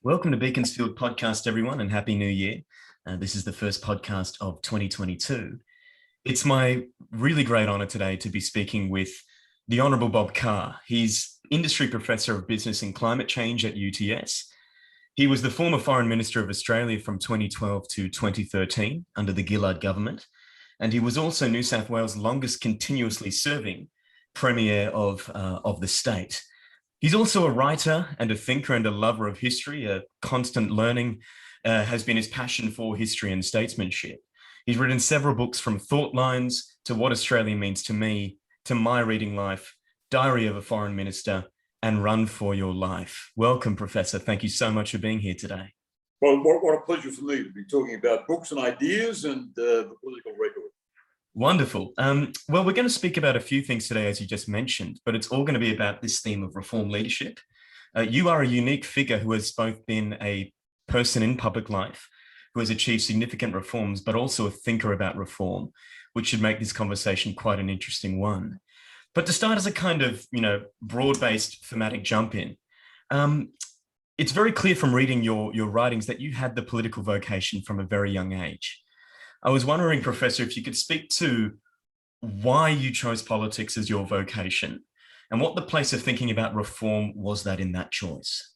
Welcome to Beaconsfield Podcast, everyone, and Happy New Year. This is the first podcast of 2022. It's my really great honour today to be speaking with the Honourable Bob Carr. He's Industry Professor of Business and Climate Change at UTS. He was the former Foreign Minister of Australia from 2012 to 2013 under the Gillard government, and he was also New South Wales' longest continuously serving Premier of the state. He's also a writer and a thinker and a lover of history. A constant learning has been his passion for history and statesmanship. He's written several books, from Thought Lines to What Australia Means to Me, to My Reading Life, Diary of a Foreign Minister, and Run for Your Life. Welcome, Professor. Thank you so much for being here today. Well, what a pleasure for me to be talking about books and ideas and the political record. Wonderful. Well, we're going to speak about a few things today, as you just mentioned, but it's all going to be about this theme of reform leadership. You are a unique figure who has both been a person in public life, who has achieved significant reforms, but also a thinker about reform, which should make this conversation quite an interesting one. But to start as a kind of, broad-based thematic jump in, it's very clear from reading your writings that you had the political vocation from a very young age. I was wondering, Professor, if you could speak to why you chose politics as your vocation and what the place of thinking about reform was that in that choice.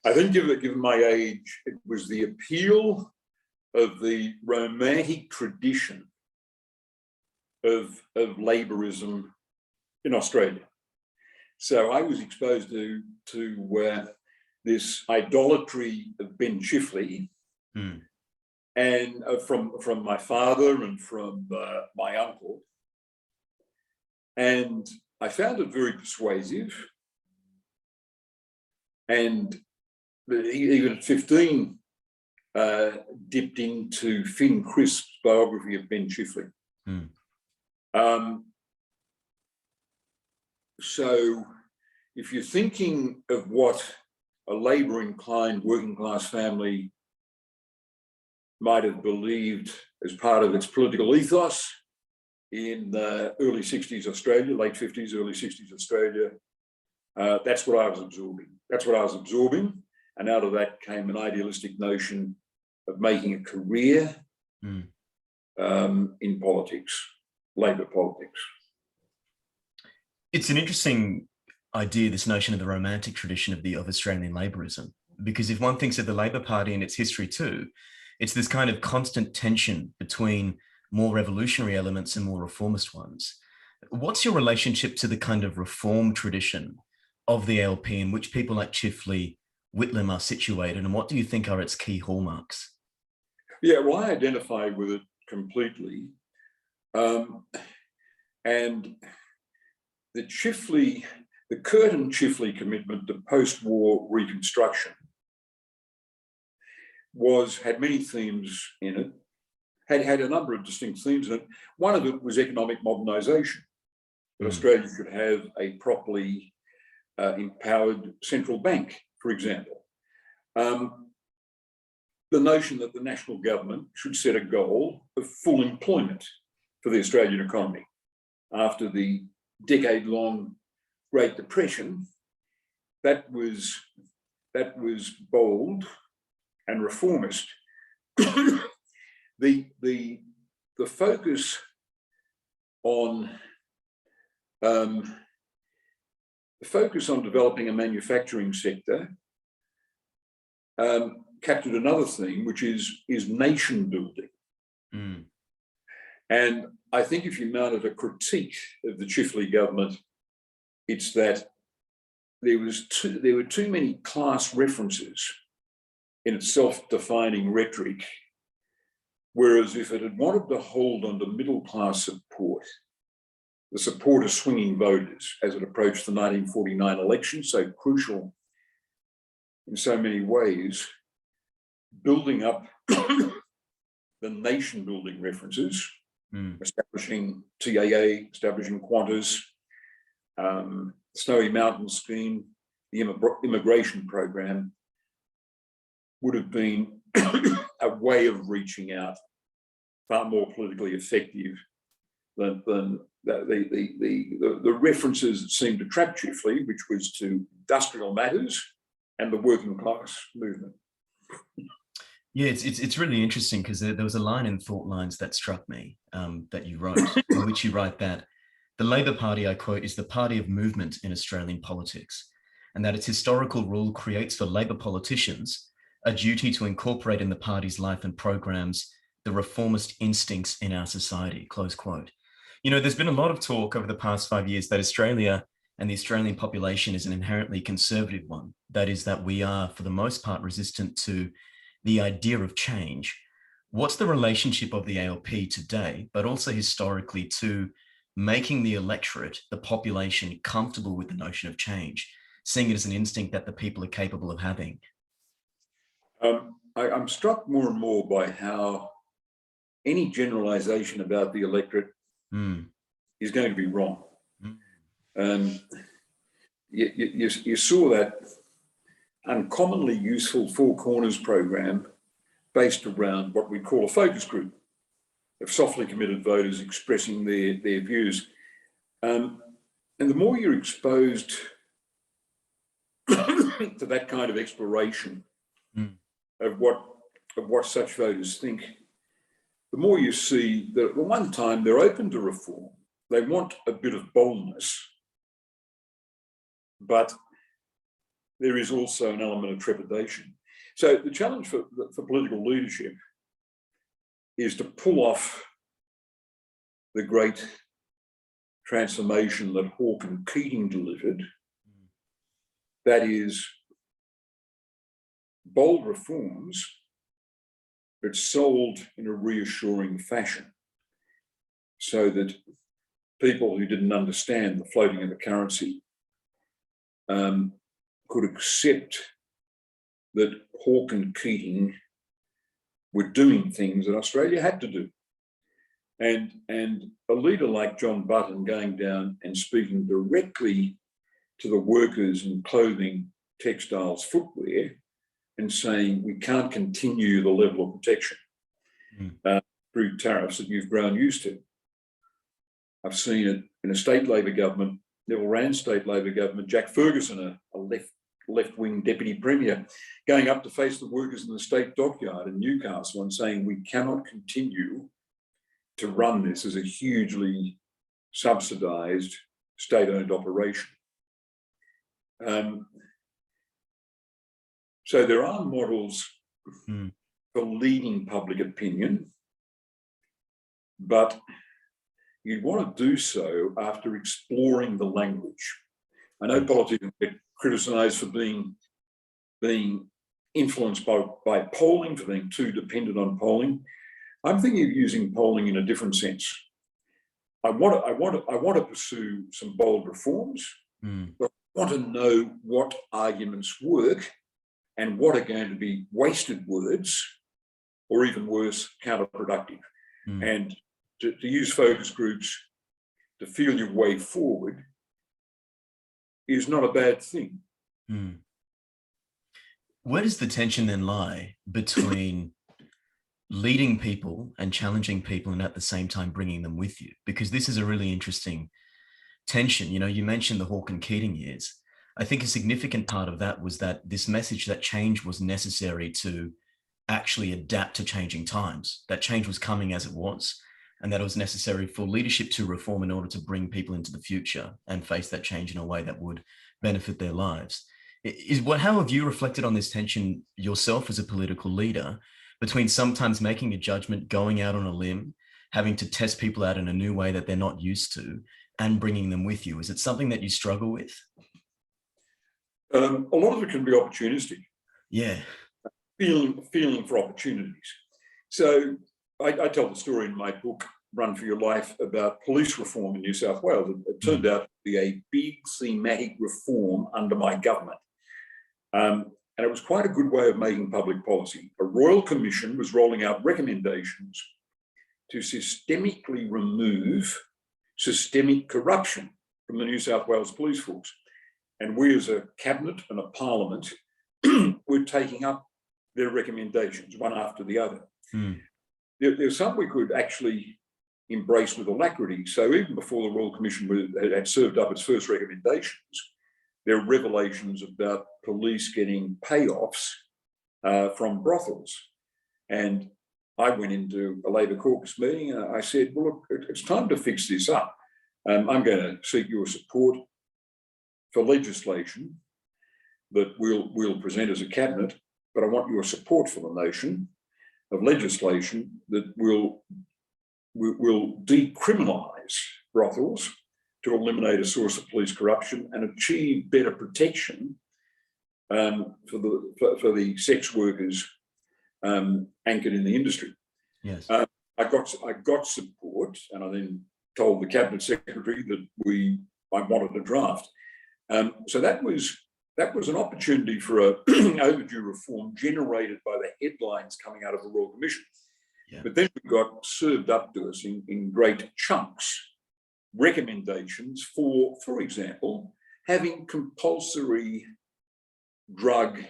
I think, given my age, it was the appeal of the romantic tradition of labourism in Australia. So I was exposed to this idolatry of Ben Chifley, and from my father and from my uncle, and I found it very persuasive. And even at 15, dipped into Finn Crisp's biography of Ben Chifley. So if you're thinking of what a labour-inclined working class family might have believed as part of its political ethos in the early 60s Australia, late 50s, early 60s Australia, that's what I was absorbing. And out of that came an idealistic notion of making a career in politics, labour politics. It's an interesting idea, this notion of the romantic tradition of Australian labourism, because if one thinks of the Labor Party and its history too, it's this kind of constant tension between more revolutionary elements and more reformist ones. What's your relationship to the kind of reform tradition of the ALP in which people like Chifley, Whitlam are situated, and what do you think are its key hallmarks? Yeah, well, I identify with it completely. And the Curtin-Chifley commitment to post-war Reconstruction had many themes in it, had a number of distinct themes in it. One of it was economic modernisation, that Australia should have a properly empowered central bank, for example. The notion that the national government should set a goal of full employment for the Australian economy. After the decade-long Great Depression, that was bold and reformist. The focus on developing a manufacturing sector captured another theme, which is nation building. And I think if you mounted a critique of the Chifley government, it's that there were too many class references in its self-defining rhetoric, whereas if it had wanted to hold on to middle-class support, the support of swinging voters as it approached the 1949 election, so crucial in so many ways, building up the nation-building references, establishing TAA, establishing Qantas, Snowy Mountain Scheme, the immigration program, would have been a way of reaching out far more politically effective than the references that seemed to trap Chifley, which was to industrial matters and the working class movement. Yeah, it's really interesting because there was a line in Thought Lines that struck me that you wrote, in which you write that the Labor Party, I quote, is the party of movement in Australian politics, and that its historical rule creates for Labor politicians a duty to incorporate in the party's life and programs the reformist instincts in our society, close quote. You know, there's been a lot of talk over the past 5 years that Australia and the Australian population is an inherently conservative one. That is, that we are, for the most part, resistant to the idea of change. What's the relationship of the ALP today, but also historically, to making the electorate, the population, comfortable with the notion of change, seeing it as an instinct that the people are capable of having? I'm struck more and more by how any generalization about the electorate is going to be wrong. You saw that uncommonly useful Four Corners program based around what we call a focus group of softly committed voters expressing their views. And the more you're exposed to that kind of exploration of what such voters think, the more you see that at one time they're open to reform. They want a bit of boldness, but there is also an element of trepidation. So the challenge for political leadership is to pull off the great transformation that Hawke and Keating delivered. That is, bold reforms, but sold in a reassuring fashion, so that people who didn't understand the floating of the currency could accept that Hawke and Keating were doing things that Australia had to do. And a leader like John Button going down and speaking directly to the workers in clothing, textiles, footwear, and saying, we can't continue the level of protection through tariffs that you've grown used to. I've seen it in a state Labor government, Neville Rand's state Labor government, Jack Ferguson, a left-wing deputy premier, going up to face the workers in the state dockyard in Newcastle and saying, we cannot continue to run this as a hugely subsidised state-owned operation. So there are models for leading public opinion, but you'd want to do so after exploring the language. I know politicians get criticised for being influenced by polling, for being too dependent on polling. I'm thinking of using polling in a different sense. I want to pursue some bold reforms, but I want to know what arguments work and what are going to be wasted words, or even worse, counterproductive. And to use focus groups to feel your way forward is not a bad thing. Where does the tension then lie between leading people and challenging people and at the same time bringing them with you? Because this is a really interesting tension. You know, you mentioned the Hawke and Keating years. I think a significant part of that was that this message that change was necessary to actually adapt to changing times, that change was coming as it was, and that it was necessary for leadership to reform in order to bring people into the future and face that change in a way that would benefit their lives. How have you reflected on this tension yourself as a political leader between sometimes making a judgment, going out on a limb, having to test people out in a new way that they're not used to, and bringing them with you? Is it something that you struggle with? A lot of it can be opportunistic. Yeah. Feeling for opportunities. So I tell the story in my book, Run for Your Life, about police reform in New South Wales. It turned out to be a big thematic reform under my government. And it was quite a good way of making public policy. A Royal Commission was rolling out recommendations to systemically remove systemic corruption from the New South Wales police force. And we as a cabinet and a parliament were taking up their recommendations one after the other. There's some we could actually embrace with alacrity. So even before the Royal Commission had served up its first recommendations, there are revelations about police getting payoffs from brothels. And I went into a Labor caucus meeting and I said, well, look, it's time to fix this up. I'm going to seek your support for legislation that we'll present as a cabinet, but I want your support for the notion of legislation that will decriminalise brothels to eliminate a source of police corruption and achieve better protection for the sex workers anchored in the industry. Yes, I got support, and I then told the cabinet secretary that I wanted a draft. So that was an opportunity for a overdue reform generated by the headlines coming out of the Royal Commission. Yeah. But then we got served up to us in great chunks recommendations for example, having compulsory drug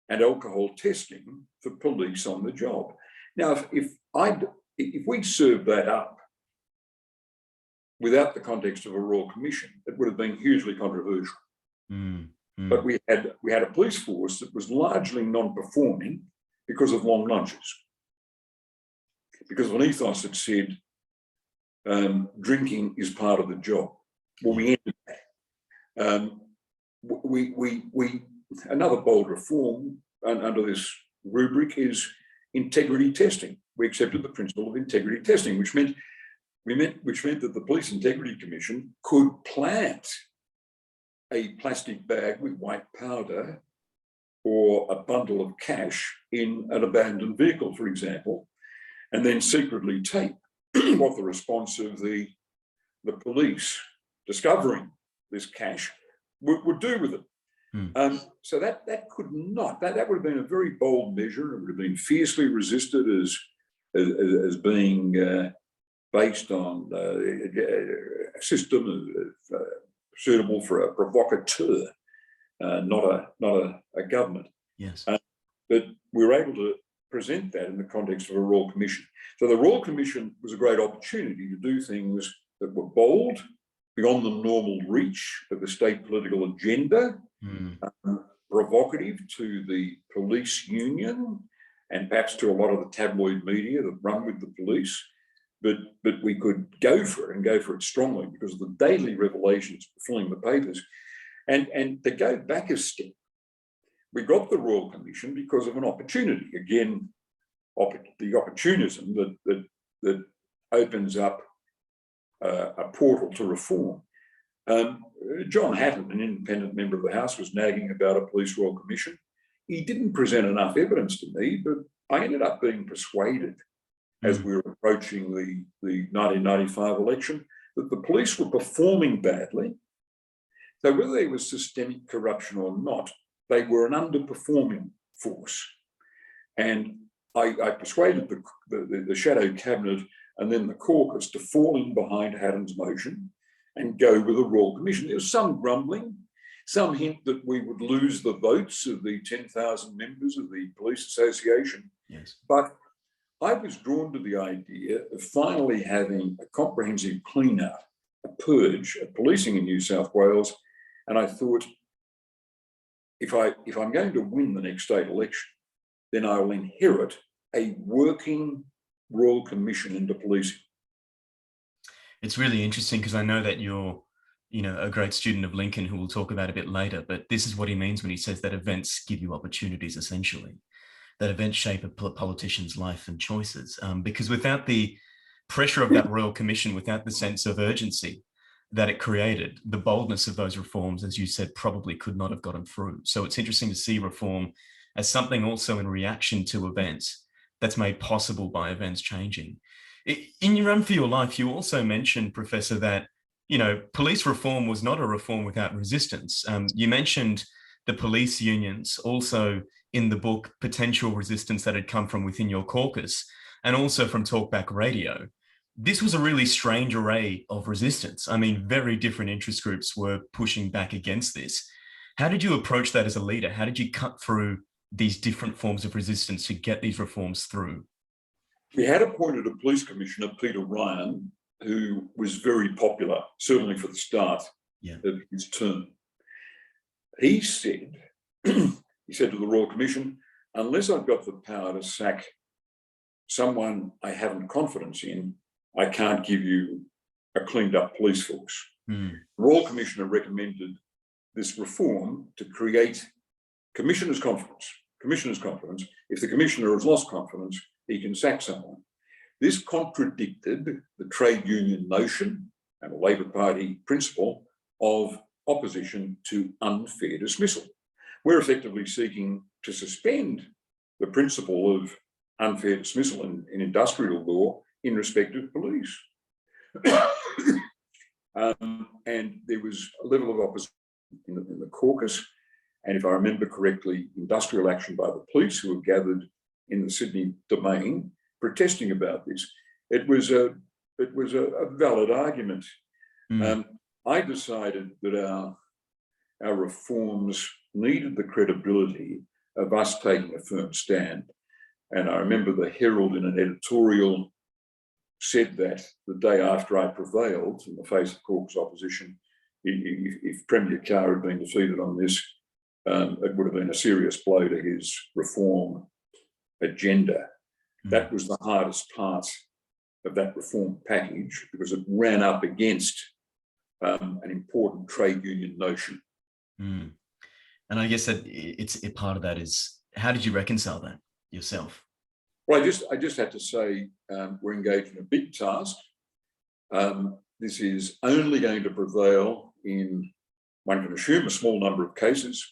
and alcohol testing for police on the job. Now, if we'd served that up without the context of a Royal Commission, it would have been hugely controversial. But we had a police force that was largely non-performing because of long lunches, because of an ethos that said drinking is part of the job. Well, we ended that. Another bold reform under this rubric is integrity testing. We accepted the principle of integrity testing, which meant that the Police Integrity Commission could plant a plastic bag with white powder or a bundle of cash in an abandoned vehicle, for example, and then secretly tape what the response of the police discovering this cash would do with it. So that would have been a very bold measure. It would have been fiercely resisted as being based on a system suitable for a provocateur, not a government. Yes. But we were able to present that in the context of a Royal Commission. So the Royal Commission was a great opportunity to do things that were bold, beyond the normal reach of the state political agenda, provocative to the police union and perhaps to a lot of the tabloid media that run with the police. But we could go for it and go for it strongly because of the daily revelations filling the papers. And to go back a step, we got the Royal Commission because of an opportunity. Again, the opportunism that opens up a portal to reform. John Hatton, an independent member of the House, was nagging about a police Royal Commission. He didn't present enough evidence to me, but I ended up being persuaded as we were approaching the 1995 election that the police were performing badly. So whether there was systemic corruption or not, they were an underperforming force. And I persuaded the shadow cabinet and then the caucus to fall in behind Hatton's motion and go with a Royal Commission. There was some grumbling, some hint that we would lose the votes of the 10,000 members of the Police Association. Yes. But I was drawn to the idea of finally having a comprehensive clean-out, a purge of policing in New South Wales. And I thought, if I'm going to win the next state election, then I will inherit a working Royal Commission into policing. It's really interesting because I know that you're, a great student of Lincoln, who we'll talk about a bit later, but this is what he means when he says that events give you opportunities, essentially. That events shape a politician's life and choices. Because without the pressure of that Royal Commission, without the sense of urgency that it created, the boldness of those reforms, as you said, probably could not have gotten through. So it's interesting to see reform as something also in reaction to events that's made possible by events changing. In your Run for Your Life, you also mentioned, Professor, that police reform was not a reform without resistance. You mentioned the police unions, also in the book, potential resistance that had come from within your caucus and also from Talkback Radio. This was a really strange array of resistance. I mean, very different interest groups were pushing back against this. How did you approach that as a leader? How did you cut through these different forms of resistance to get these reforms through? We had appointed a police commissioner, Peter Ryan, who was very popular, certainly for the start of his term. he said, he said to the Royal Commission, unless I've got the power to sack someone I haven't confidence in, I can't give you a cleaned up police force. The Royal Commissioner recommended this reform to create commissioner's confidence. Commissioner's confidence. If the commissioner has lost confidence, he can sack someone. This contradicted the trade union notion and a Labor Party principle of opposition to unfair dismissal. We're effectively seeking to suspend the principle of unfair dismissal in industrial law in respect of police. And there was a level of opposition in the caucus. And if I remember correctly, industrial action by the police who were gathered in the Sydney domain protesting about this. It was a valid argument. I decided that our reforms needed the credibility of us taking a firm stand. And I remember the Herald in an editorial said that the day after I prevailed in the face of caucus opposition, if Premier Carr had been defeated on this, it would have been a serious blow to his reform agenda. That was the hardest part of that reform package because it ran up against an important trade union notion. And I guess that it's a part of that is, how did you reconcile that yourself? Well, I just had to say we're engaged in a big task. This is only going to prevail in, one can assume, a small number of cases.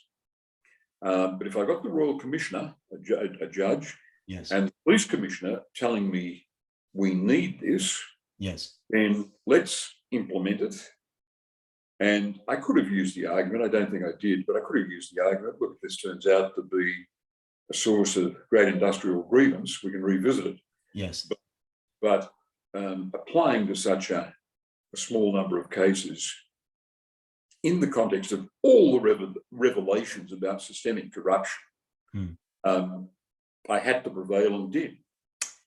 But if I got the Royal Commissioner, a judge, yes, and the Police Commissioner telling me we need this, yes, then let's implement it. And I could have used the argument, I don't think I did, but I could have used the argument, look, if this turns out to be a source of great industrial grievance, we can revisit it. Yes. But applying to such a small number of cases in the context of all the revelations about systemic corruption, I had to prevail and did.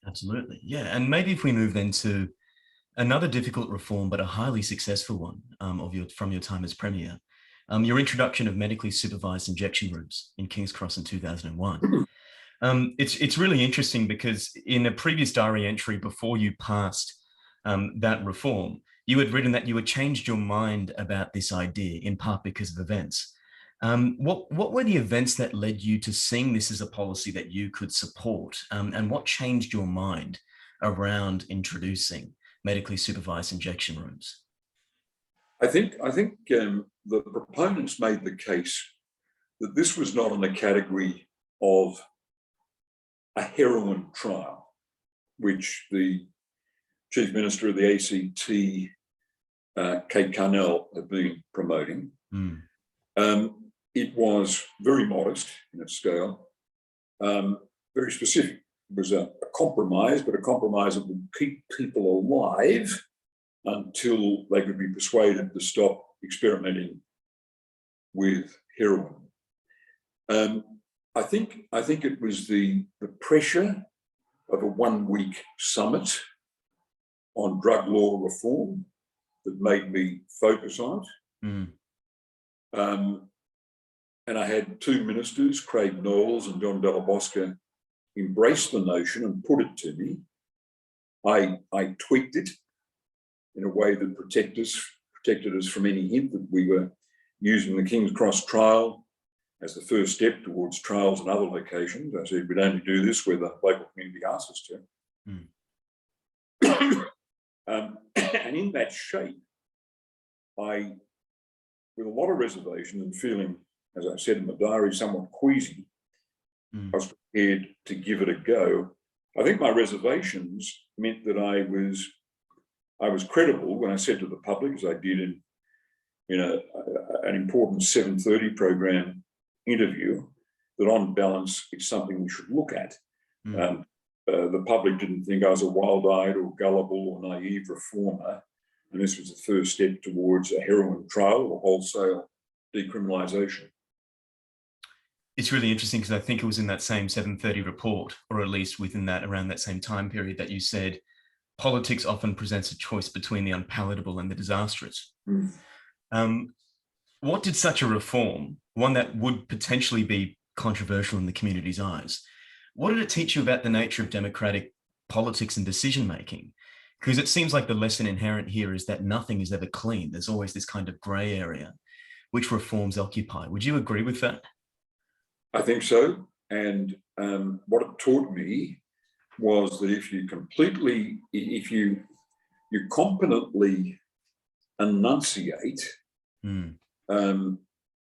Absolutely, yeah. And maybe if we move then to another difficult reform, but a highly successful one from your time as Premier, your introduction of medically supervised injection rooms in King's Cross in 2001. It's really interesting because in a previous diary entry before you passed that reform, you had written that you had changed your mind about this idea in part because of events. What were the events that led you to seeing this as a policy that you could support, and what changed your mind around introducing medically supervised injection rooms? I think the proponents made the case that this was not in the category of a heroin trial, which the Chief Minister of the ACT, Kate Carnell, had been promoting. It was very modest in its scale, very specific. It was a compromise, but a compromise that would keep people alive until they could be persuaded to stop experimenting with heroin. I think it was the pressure of a one-week summit on drug law reform that made me focus on it. And I had two ministers, Craig Knowles and John Della Bosca, embrace the notion and put it to me. I tweaked it in a way that protected us from any hint that we were using the King's Cross trial as the first step towards trials in other locations. I said we'd only do this where the local community asked us to. And in that shape, I, with a lot of reservation and feeling, as I said in the diary, somewhat queasy, I was prepared to give it a go. I think my reservations meant that I was credible when I said to the public, as I did in an important 7:30 program interview, that on balance it's something we should look at. The public didn't think I was a wild-eyed or gullible or naive reformer, and this was the first step towards a heroin trial or wholesale decriminalisation. It's really interesting because I think it was in that same 7:30 report, or at least within that, around that same time period, that you said politics often presents a choice between the unpalatable and the disastrous. What did such a reform, one that would potentially be controversial in the community's eyes, what did it teach you about the nature of democratic politics and decision making? Because it seems like the lesson inherent here is that nothing is ever clean. There's always this kind of grey area, which reforms occupy. Would you agree with that? I think so. And what it taught me was that if you competently enunciate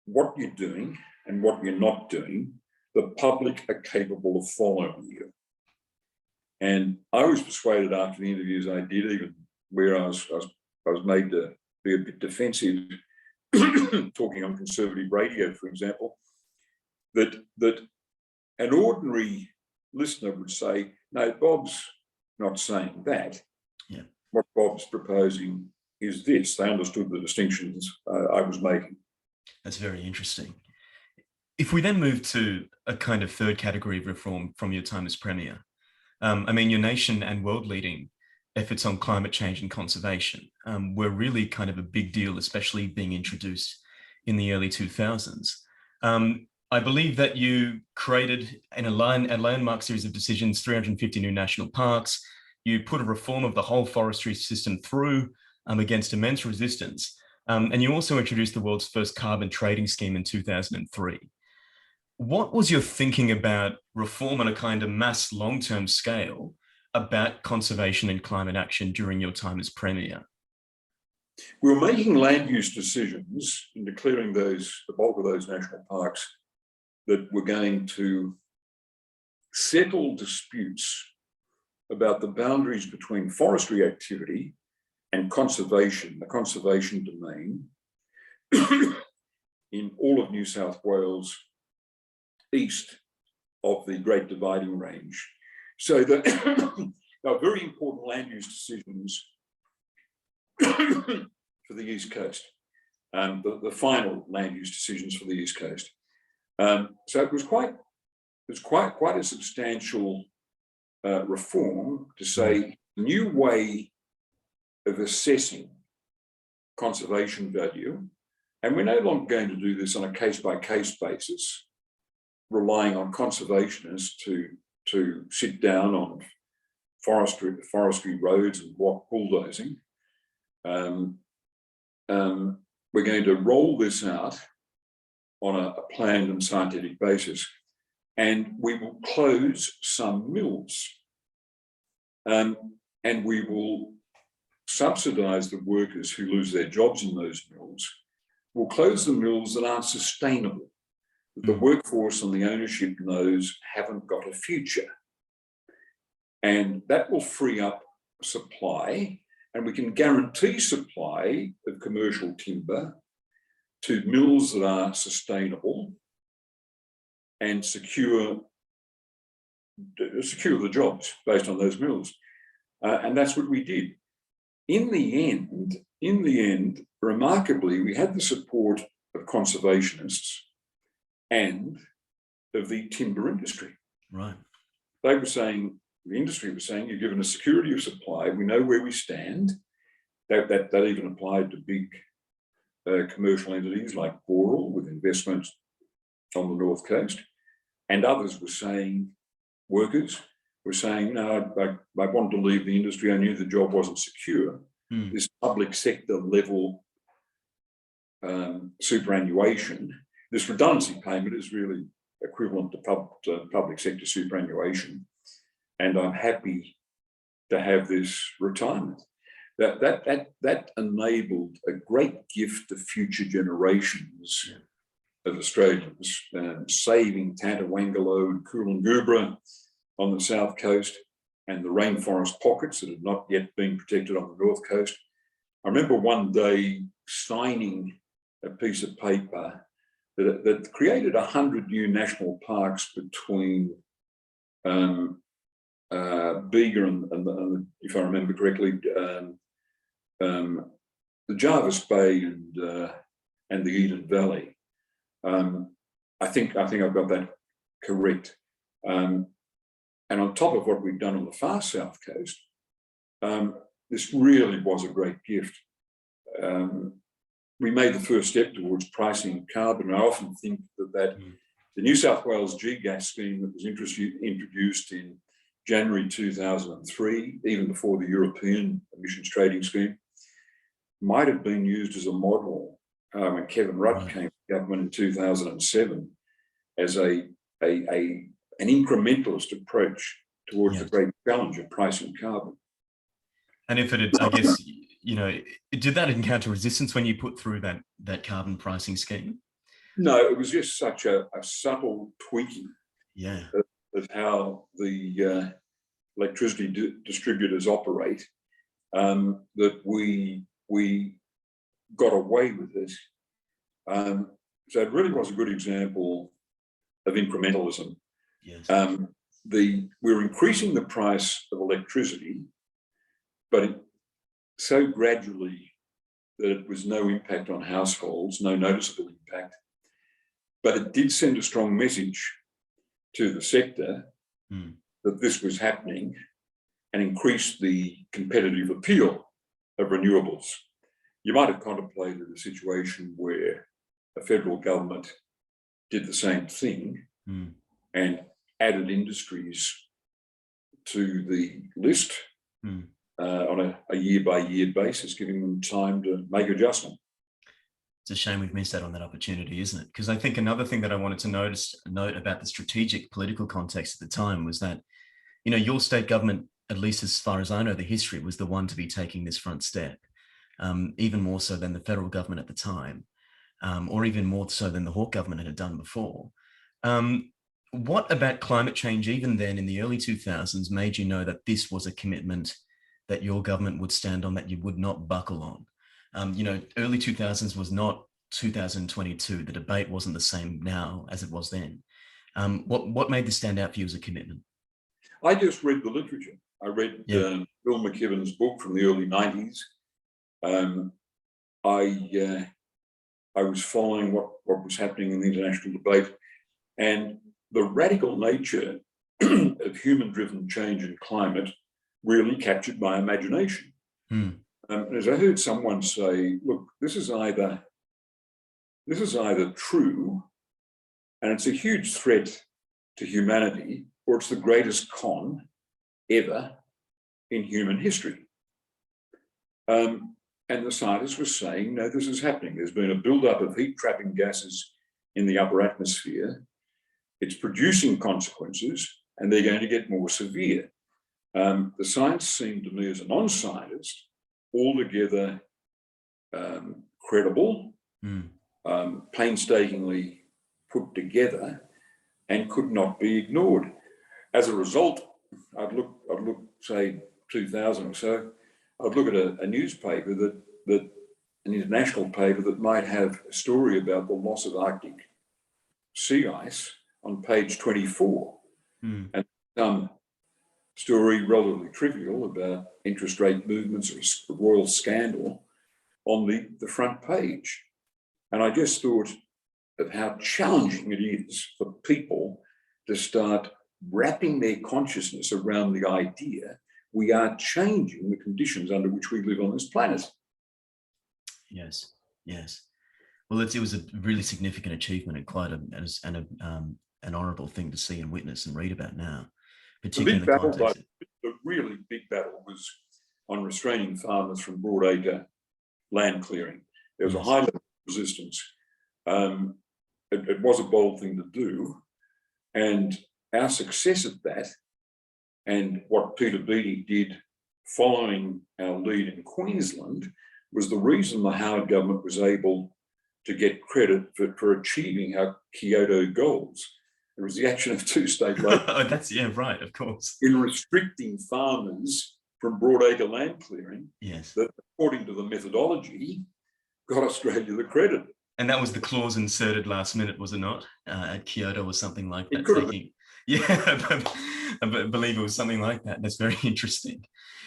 what you're doing and what you're not doing, the public are capable of following you. And I was persuaded after the interviews I did, even where I was made to be a bit defensive, talking on conservative radio, for example, that an ordinary listener would say, no, Bob's not saying that. Yeah. What Bob's proposing is this. They understood the distinctions I was making. That's very interesting. If we then move to a kind of third category of reform from your time as Premier, I mean, your nation and world-leading efforts on climate change and conservation were really kind of a big deal, especially being introduced in the early 2000s. I believe that you created a landmark series of decisions, 350 new national parks. You put a reform of the whole forestry system through against immense resistance. And you also introduced the world's first carbon trading scheme in 2003. What was your thinking about reform on a kind of mass long-term scale about conservation and climate action during your time as Premier? We were making land use decisions in declaring the bulk of those national parks that were going to settle disputes about the boundaries between forestry activity and conservation, the conservation domain, in all of New South Wales, east of the Great Dividing Range. So there are very important land use decisions for the East Coast, the final land use decisions for the East Coast. So it was quite a substantial reform to say a new way of assessing conservation value, and we're no longer going to do this on a case-by-case basis, relying on conservationists to sit down on forestry roads and block bulldozing. We're going to roll this out on a planned and scientific basis, and we will close some mills, and we will subsidise the workers who lose their jobs in those mills. We'll close the mills that aren't sustainable, that the workforce and the ownership knows haven't got a future. And that will free up supply, and we can guarantee supply of commercial timber to mills that are sustainable and secure the jobs based on those mills. And that's what we did. In the end, remarkably, we had the support of conservationists and of the timber industry. Right. They were saying, the industry was saying, you've given us security of supply, we know where we stand. That even applied to big commercial entities like Boral with investments on the North Coast. And others were saying, workers were saying, no, I wanted to leave the industry, I knew the job wasn't secure. This public sector level superannuation, this redundancy payment is really equivalent to public sector superannuation. And I'm happy to have this retirement. That enabled a great gift to future generations of Australians, saving Tantawangalo and Coolangatta on the south coast and the rainforest pockets that had not yet been protected on the north coast. I remember one day signing a piece of paper that created 100 new national parks between Bega and, if I remember correctly, the Jarvis Bay and the Eden Valley. I think I've got that correct. And on top of what we've done on the far south coast, this really was a great gift. we made the first step towards pricing carbon. I often think that the New South Wales G-gas scheme that was introduced in January 2003, even before the European emissions trading scheme, might have been used as a model when Kevin Rudd came to government in 2007 as an incrementalist approach towards the great challenge of pricing carbon. And if it had, I guess, did that encounter resistance when you put through that carbon pricing scheme? No, it was just such a subtle tweaking of how the electricity distributors operate that we got away with it. So it really was a good example of incrementalism. Yes. We're increasing the price of electricity, but so gradually that it was no impact on households, no noticeable impact. But it did send a strong message to the sector that this was happening and increased the competitive appeal of renewables. You might have contemplated a situation where a federal government did the same thing and added industries to the list on a year-by-year basis, giving them time to make adjustment. It's a shame we've missed out on that opportunity, isn't it? Because I think another thing that I wanted to note about the strategic political context at the time was that, your state government, at least as far as I know the history, was the one to be taking this front step, even more so than the federal government at the time, or even more so than the Hawke government had done before. What about climate change, even then in the early 2000s, made you know that this was a commitment that your government would stand on, that you would not buckle on? Early 2000s was not 2022. The debate wasn't the same now as it was then. What made this stand out for you as a commitment? I just read the literature. I read Bill McKibben's book from the early 90s. I was following what was happening in the international debate, and the radical nature of human-driven change in climate really captured my imagination. As I heard someone say, look, this is either true, and it's a huge threat to humanity, or it's the greatest con ever in human history. And the scientists were saying, no, this is happening. There's been a buildup of heat-trapping gases in the upper atmosphere. It's producing consequences, and they're going to get more severe. The science seemed to me, as a non-scientist, altogether credible, painstakingly put together, and could not be ignored. As a result, I'd look, say, 2000 or so, I'd look at a newspaper an international paper that might have a story about the loss of Arctic sea ice on page 24, and some story relatively trivial about interest rate movements or a royal scandal on the front page. And I just thought of how challenging it is for people to start wrapping their consciousness around the idea we are changing the conditions under which we live on this planet. Yes. Well, it was a really significant achievement and quite an honourable thing to see and witness and read about now. Particularly The really big battle was on restraining farmers from broadacre land clearing. There was a high level of resistance. It was a bold thing to do, and our success at that, and what Peter Beattie did following our lead in Queensland, was the reason the Howard government was able to get credit for achieving our Kyoto goals. It was the action of two state levels. Right, of course. In restricting farmers from broadacre land clearing, that, according to the methodology, got Australia the credit. And that was the clause inserted last minute, was it not? At Kyoto or something like that. It could have been. Yeah, I believe it was something like that. That's very interesting.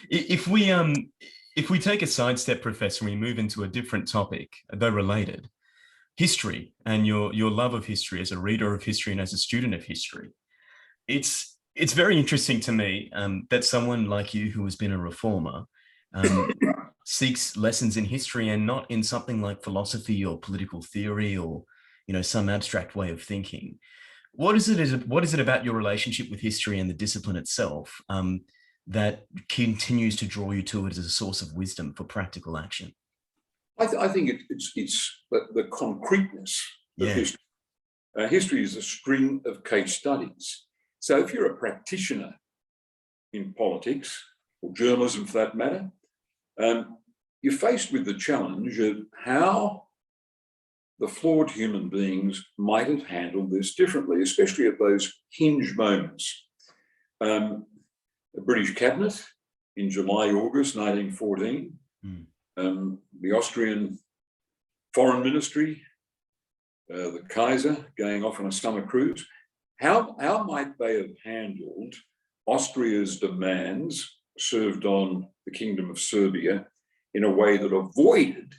If we take a sidestep, Professor, and we move into a different topic, though related, history and your love of history as a reader of history and as a student of history, it's very interesting to me that someone like you who has been a reformer seeks lessons in history and not in something like philosophy or political theory or, some abstract way of thinking. What is it about your relationship with history and the discipline itself that continues to draw you to it as a source of wisdom for practical action? I think it's the concreteness of history. History is a string of case studies. So if you're a practitioner in politics, or journalism for that matter, you're faced with the challenge of how the flawed human beings might have handled this differently, especially at those hinge moments. The British cabinet in July, August 1914, the Austrian foreign ministry, the Kaiser going off on a summer cruise. How might they have handled Austria's demands served on the Kingdom of Serbia in a way that avoided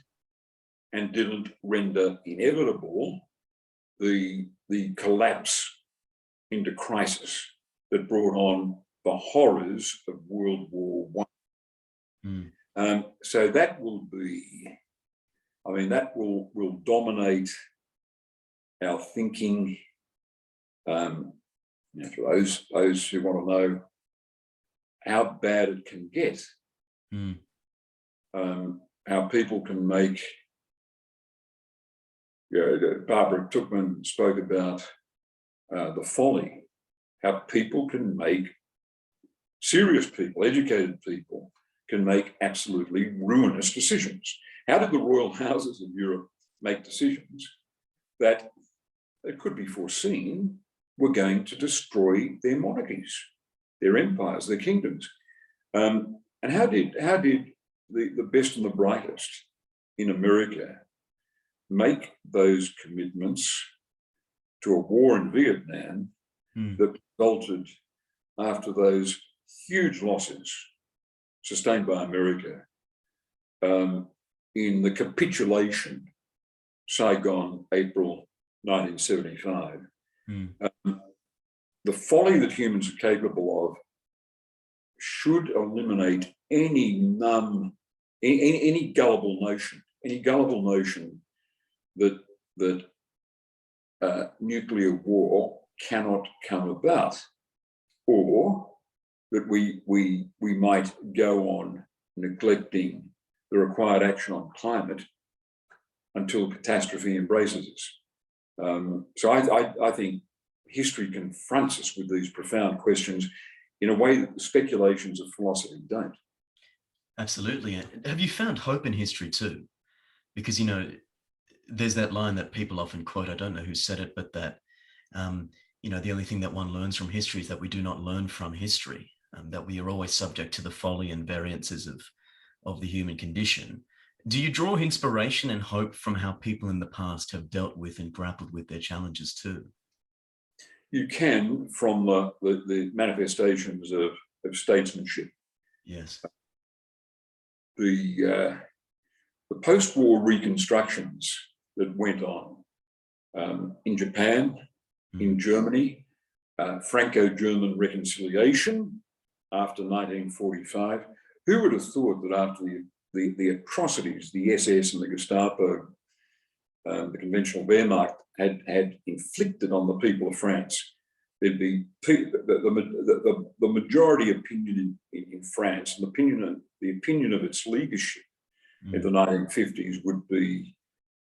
and didn't render inevitable the collapse into crisis that brought on the horrors of World War I? So that will be, that will dominate our thinking. For those who want to know how bad it can get, how people can make, Barbara Tuchman spoke about the folly, how people can make, serious people, educated people, can make absolutely ruinous decisions. How did the royal houses of Europe make decisions that it could be foreseen were going to destroy their monarchies, their empires, their kingdoms? And how did the best and the brightest in America make those commitments to a war in Vietnam that resulted, after those huge losses sustained by America, in the capitulation, Saigon, April 1975. The folly that humans are capable of should eliminate any gullible notion that nuclear war cannot come about, or that we might go on neglecting the required action on climate until catastrophe embraces us. So I think history confronts us with these profound questions in a way that the speculations of philosophy don't. Absolutely. Have you found hope in history too? Because, there's that line that people often quote, I don't know who said it, but that, the only thing that one learns from history is that we do not learn from history, that we are always subject to the folly and variances of the human condition. Do you draw inspiration and hope from how people in the past have dealt with and grappled with their challenges too? You can, from the manifestations of statesmanship. Yes. The post-war reconstructions that went on in Japan, in Germany, Franco-German reconciliation after 1945. Who would have thought that after the atrocities the SS and the Gestapo, the conventional Wehrmacht, had inflicted on the people of France, there'd be the majority opinion in France, and the opinion of its leadership in the 1950s would be,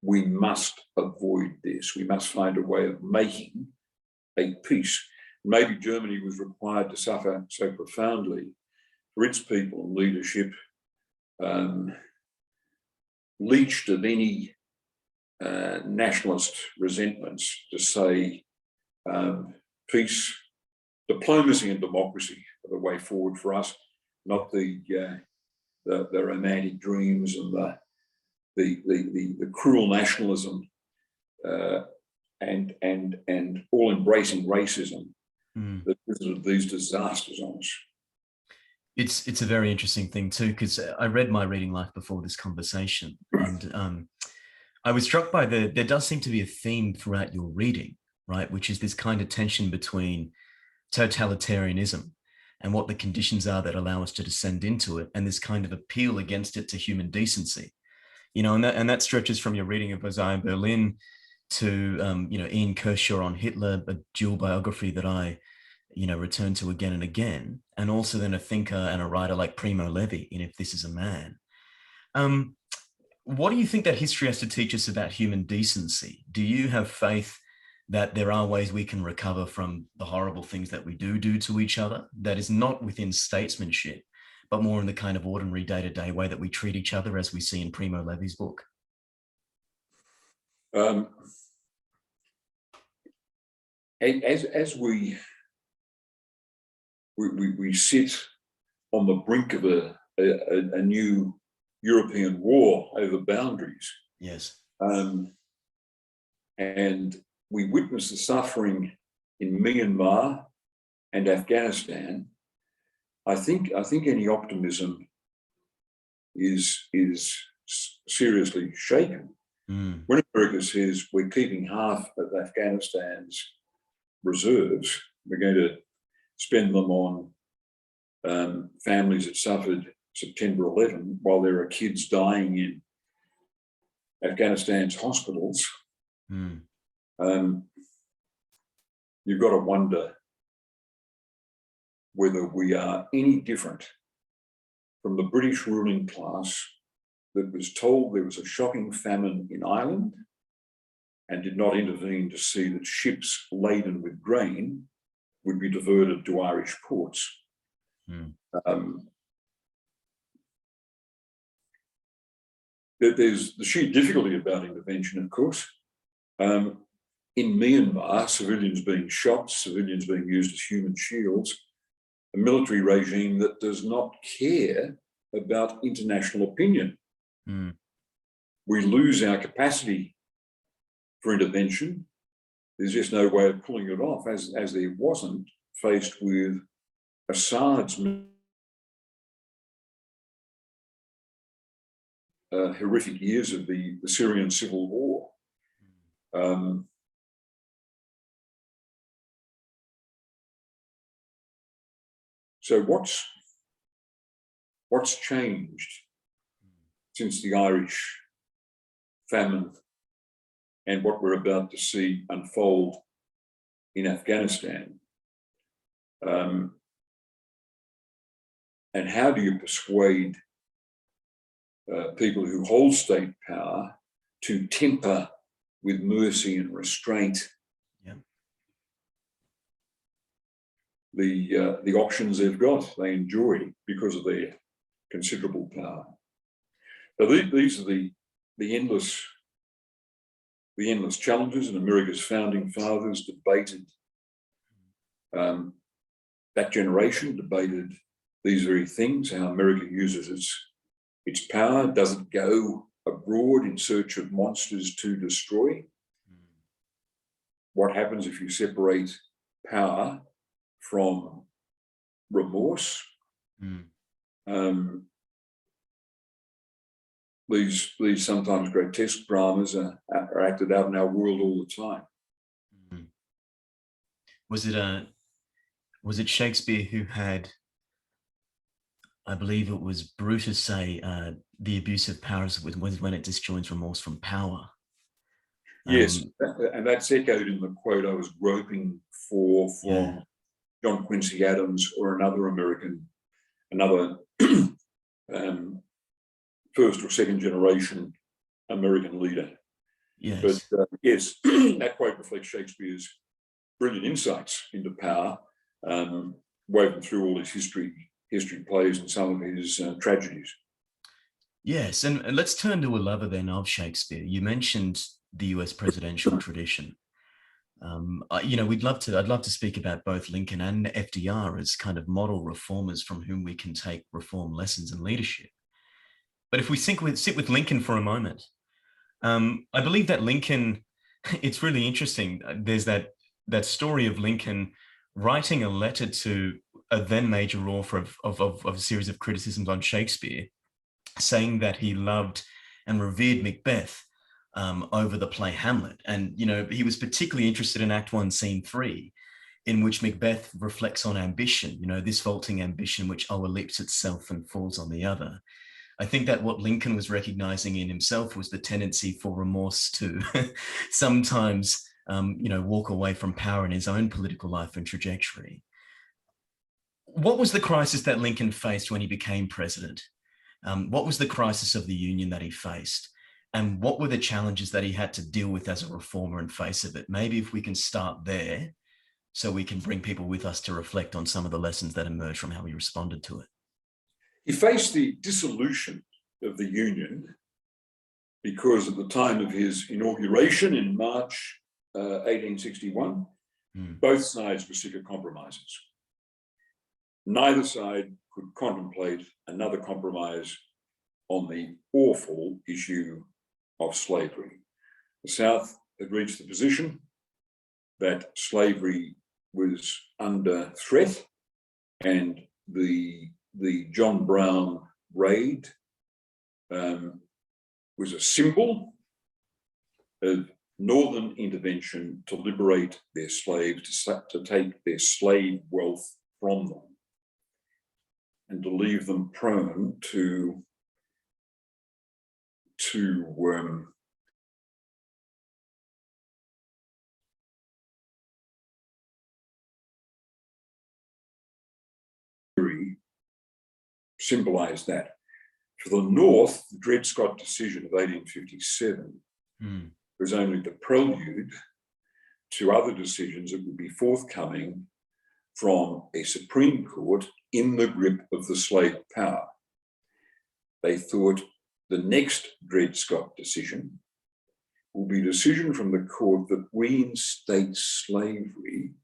we must avoid this. We must find a way of making a peace. Maybe Germany was required to suffer so profoundly for its people and leadership, leached of any nationalist resentments, to say peace, diplomacy and democracy are the way forward for us, not the romantic dreams and the cruel nationalism and all-embracing racism that visited these disasters on us. It's a very interesting thing too, because I read My Reading Life before this conversation, and I was struck by there does seem to be a theme throughout your reading, right? Which is this kind of tension between totalitarianism and what the conditions are that allow us to descend into it, and this kind of appeal against it to human decency. And that stretches from your reading of Isaiah Berlin to Ian Kershaw on Hitler, a dual biography that I return to again and again, and also then a thinker and a writer like Primo Levi in If This Is a Man. What do you think that history has to teach us about human decency? Do you have faith that there are ways we can recover from the horrible things that we do to each other, that is not within statesmanship, but more in the kind of ordinary day-to-day way that we treat each other, as we see in Primo Levi's book? As we sit on the brink of a new European war over boundaries. Yes. And we witness the suffering in Myanmar and Afghanistan. I think any optimism is seriously shaken. When America says we're keeping half of Afghanistan's reserves, we're going to spend them on families that suffered September 11, while there are kids dying in Afghanistan's hospitals, you've got to wonder whether we are any different from the British ruling class that was told there was a shocking famine in Ireland and did not intervene to see that ships laden with grain would be diverted to Irish ports. There's the sheer difficulty about intervention, of course. In Myanmar, civilians being shot, civilians being used as human shields, a military regime that does not care about international opinion. We lose our capacity for intervention. There's just no way of pulling it off, as there wasn't faced with Assad's horrific years of the Syrian civil war. So what's changed since the Irish famine and what we're about to see unfold in Afghanistan? And how do you persuade people who hold state power to temper with mercy and restraint the options they've got, they enjoy because of their considerable power? So these are the endless challenges, and America's founding fathers debated, that generation debated these very things, how America uses its power. Does it go abroad in search of monsters to destroy? What happens if you separate power from remorse? These sometimes grotesque dramas are acted out in our world all the time. Was it Shakespeare who had, I believe it was Brutus, say the abuse of power is when it disjoins remorse from power? Yes, and that's echoed in the quote I was groping for from John Quincy Adams, or another first or second generation American leader. Yes. But yes, that quote reflects Shakespeare's brilliant insights into power, woven through all his history plays and some of his tragedies. Yes, and let's turn to a lover then of Shakespeare. You mentioned the US presidential tradition. I'd love to speak about both Lincoln and FDR as kind of model reformers from whom we can take reform lessons in leadership. But if we sit with Lincoln for a moment, I believe that Lincoln, it's really interesting. There's that story of Lincoln writing a letter to a then major author of a series of criticisms on Shakespeare, saying that he loved and revered Macbeth over the play Hamlet. And, he was particularly interested in Act 1, Scene 3. in which Macbeth reflects on ambition, this vaulting ambition which overleaps itself and falls on the other. I think that what Lincoln was recognizing in himself was the tendency for remorse to sometimes, walk away from power in his own political life and trajectory. What was the crisis that Lincoln faced when he became president? What was the crisis of the Union that he faced? And what were the challenges that he had to deal with as a reformer in face of it? Maybe if we can start there, so we can bring people with us to reflect on some of the lessons that emerged from how he responded to it. He faced the dissolution of the Union because at the time of his inauguration in March 1861, both sides were sick of compromises. Neither side could contemplate another compromise on the awful issue of slavery. The South had reached the position that slavery was under threat, and the John Brown raid was a symbol of Northern intervention to liberate their slaves, to take their slave wealth from them, and to leave them prone to symbolize that. For the North, the Dred Scott decision of 1857 was only the prelude to other decisions that would be forthcoming from a Supreme Court in the grip of the slave power. They thought the next Dred Scott decision will be a decision from the court that reinstates slavery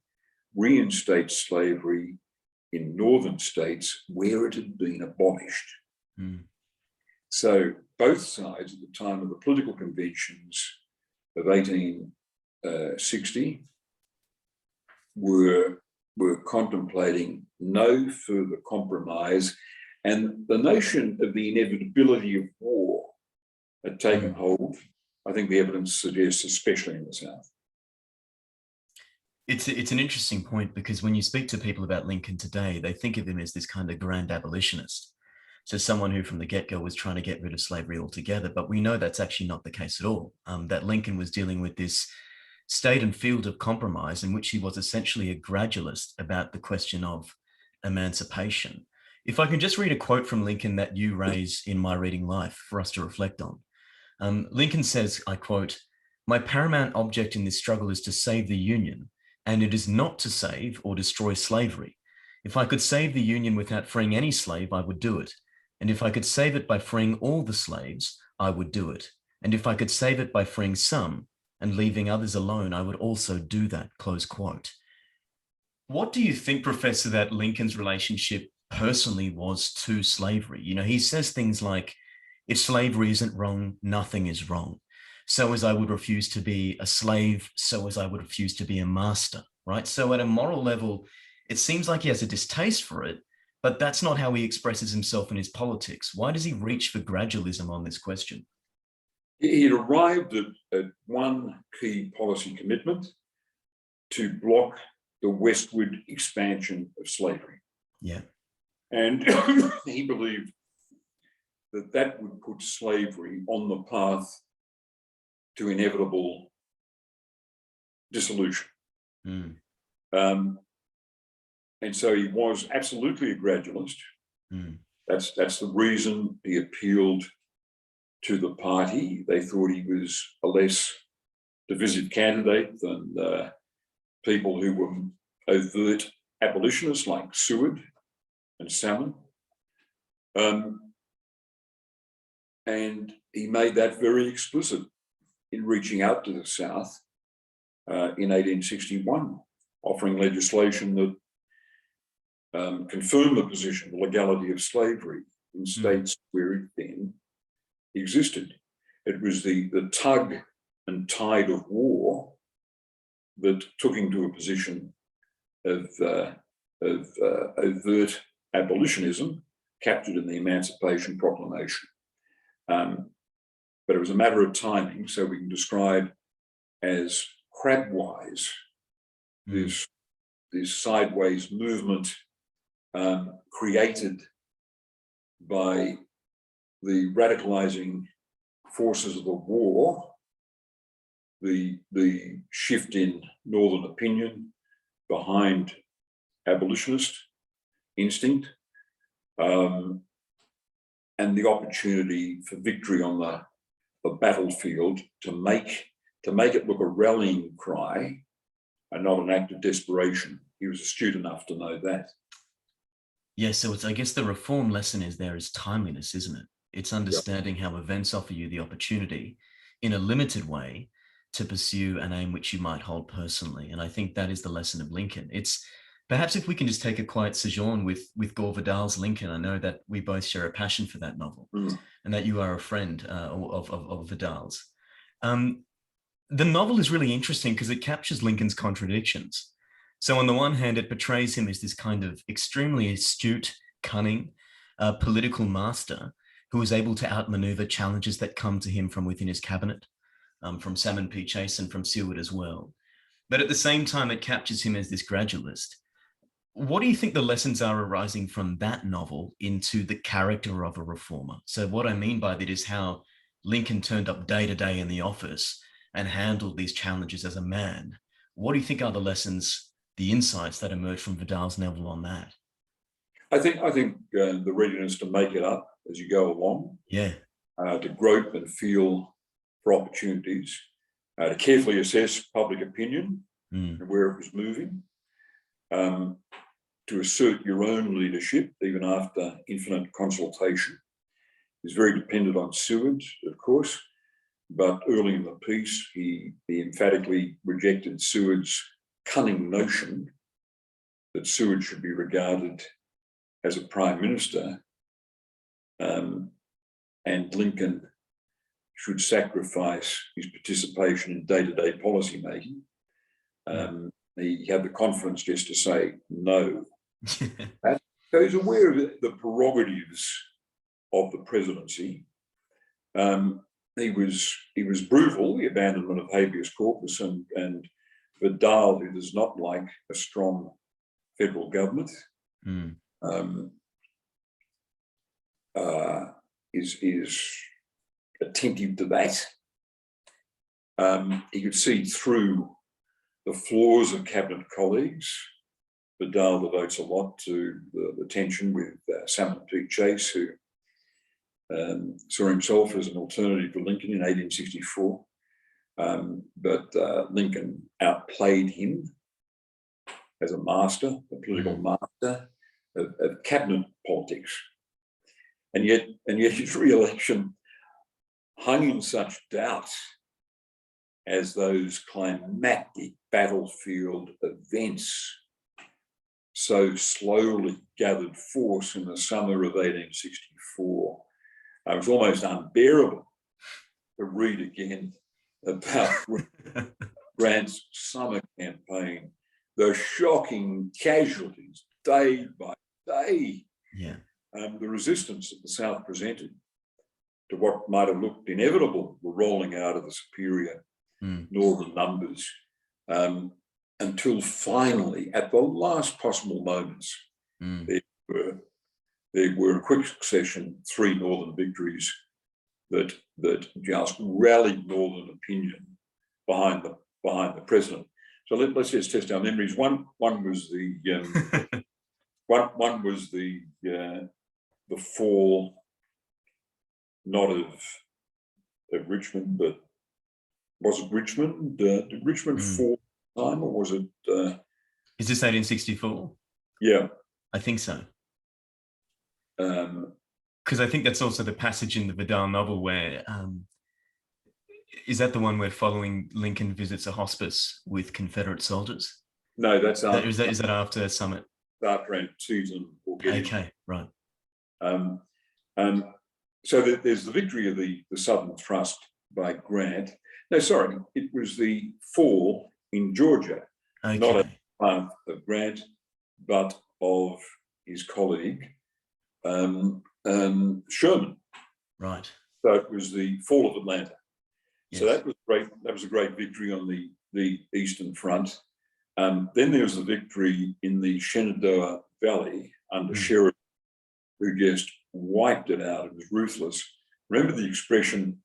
in northern states where it had been abolished. So both sides at the time of the political conventions of 1860 were contemplating no further compromise, and the notion of the inevitability of war had taken hold. I think the evidence suggests, especially in the South. It's an interesting point, because when you speak to people about Lincoln today, they think of him as this kind of grand abolitionist. So someone who from the get-go was trying to get rid of slavery altogether. But we know that's actually not the case at all, that Lincoln was dealing with this state and field of compromise in which he was essentially a gradualist about the question of emancipation. If I can just read a quote from Lincoln that you raise in My Reading Life for us to reflect on. Lincoln says, I quote, "My paramount object in this struggle is to save the Union, and it is not to save or destroy slavery. If I could save the Union without freeing any slave, I would do it. And if I could save it by freeing all the slaves, I would do it. And if I could save it by freeing some and leaving others alone, I would also do that," close quote. What do you think, Professor, that Lincoln's relationship personally was to slavery? He says things like, if slavery isn't wrong, nothing is wrong. So as I would refuse to be a slave, so as I would refuse to be a master, right? So at a moral level, it seems like he has a distaste for it, but that's not how he expresses himself in his politics. Why does he reach for gradualism on this question? He had arrived at one key policy commitment: to block the westward expansion of slavery. Yeah. And he believed that would put slavery on the path to inevitable dissolution. And so he was absolutely a gradualist. That's the reason he appealed to the party. They thought he was a less divisive candidate than people who were overt abolitionists like Seward and Salmon. And he made that very explicit in reaching out to the South in 1861, offering legislation that confirmed the position, the legality of slavery in states where it then existed. It was the tug and tide of war that took him to a position of overt abolitionism captured in the Emancipation Proclamation. But it was a matter of timing, so we can describe as crabwise this this sideways movement created by the radicalizing forces of the war, the shift in northern opinion behind abolitionist instinct, and the opportunity for victory on the battlefield to make it look a rallying cry and not an act of desperation. He was astute enough to know that. Yeah, so I guess the reform lesson is timeliness, isn't it? It's understanding how events offer you the opportunity in a limited way to pursue an aim which you might hold personally. And I think that is the lesson of Lincoln. It's perhaps if we can just take a quiet sojourn with Gore Vidal's Lincoln. I know that we both share a passion for that novel and that you are a friend of Vidal's. The novel is really interesting because it captures Lincoln's contradictions. So on the one hand, it portrays him as this kind of extremely astute, cunning, political master who is able to outmaneuver challenges that come to him from within his cabinet, from Salmon P. Chase and from Seward as well. But at the same time, it captures him as this gradualist. What do you think the lessons are arising from that novel into the character of a reformer? So what I mean by that is how Lincoln turned up day to day in the office and handled these challenges as a man. What do you think are the lessons, the insights that emerge from Vidal's novel on that? I think the readiness to make it up as you go along, to grope and feel for opportunities, to carefully assess public opinion and where it was moving, to assert your own leadership even after infinite consultation. He's very dependent on Seward, of course, but early in the piece, he emphatically rejected Seward's cunning notion that Seward should be regarded as a prime minister, and Lincoln should sacrifice his participation in day-to-day policy making. He had the confidence just to say no. So he's aware of the prerogatives of the presidency. He was brutal, the abandonment of habeas corpus, and Vidal, who does not like a strong federal government, is attentive to that. He could see through the flaws of cabinet colleagues. Vidal devotes a lot to the tension with Salmon P. Chase, who saw himself as an alternative to Lincoln in 1864. But Lincoln outplayed him as a master, a political master of cabinet politics. And yet his re-election hung in such doubt as those climactic battlefield events so slowly gathered force in the summer of 1864. It was almost unbearable to read again about Grant's summer campaign, the shocking casualties day by day, the resistance that the South presented to what might have looked inevitable, the rolling out of the superior northern numbers, until finally, at the last possible moments, there were in quick succession 3 northern victories that just rallied northern opinion behind the president. So let's just test our memories. One was the one was the fall, not of Richmond, but was it Richmond? Did Richmond fall time, or was it? Is this 1864? Yeah, I think so. Because I think that's also the passage in the Vidal novel where, is that the one where following Lincoln visits a hospice with Confederate soldiers? No, that's after. Is that after Summit? After Antietam. Okay, right. So there's the victory of the Southern thrust by Grant. No, sorry, it was the fall in Georgia, not a part of Grant, but of his colleague, Sherman. Right. So it was the fall of Atlanta. Yes. So that was great. That was a great victory on the Eastern Front. Then there was the victory in the Shenandoah Valley under Sheridan, who just wiped it out. It was ruthless. Remember the expression,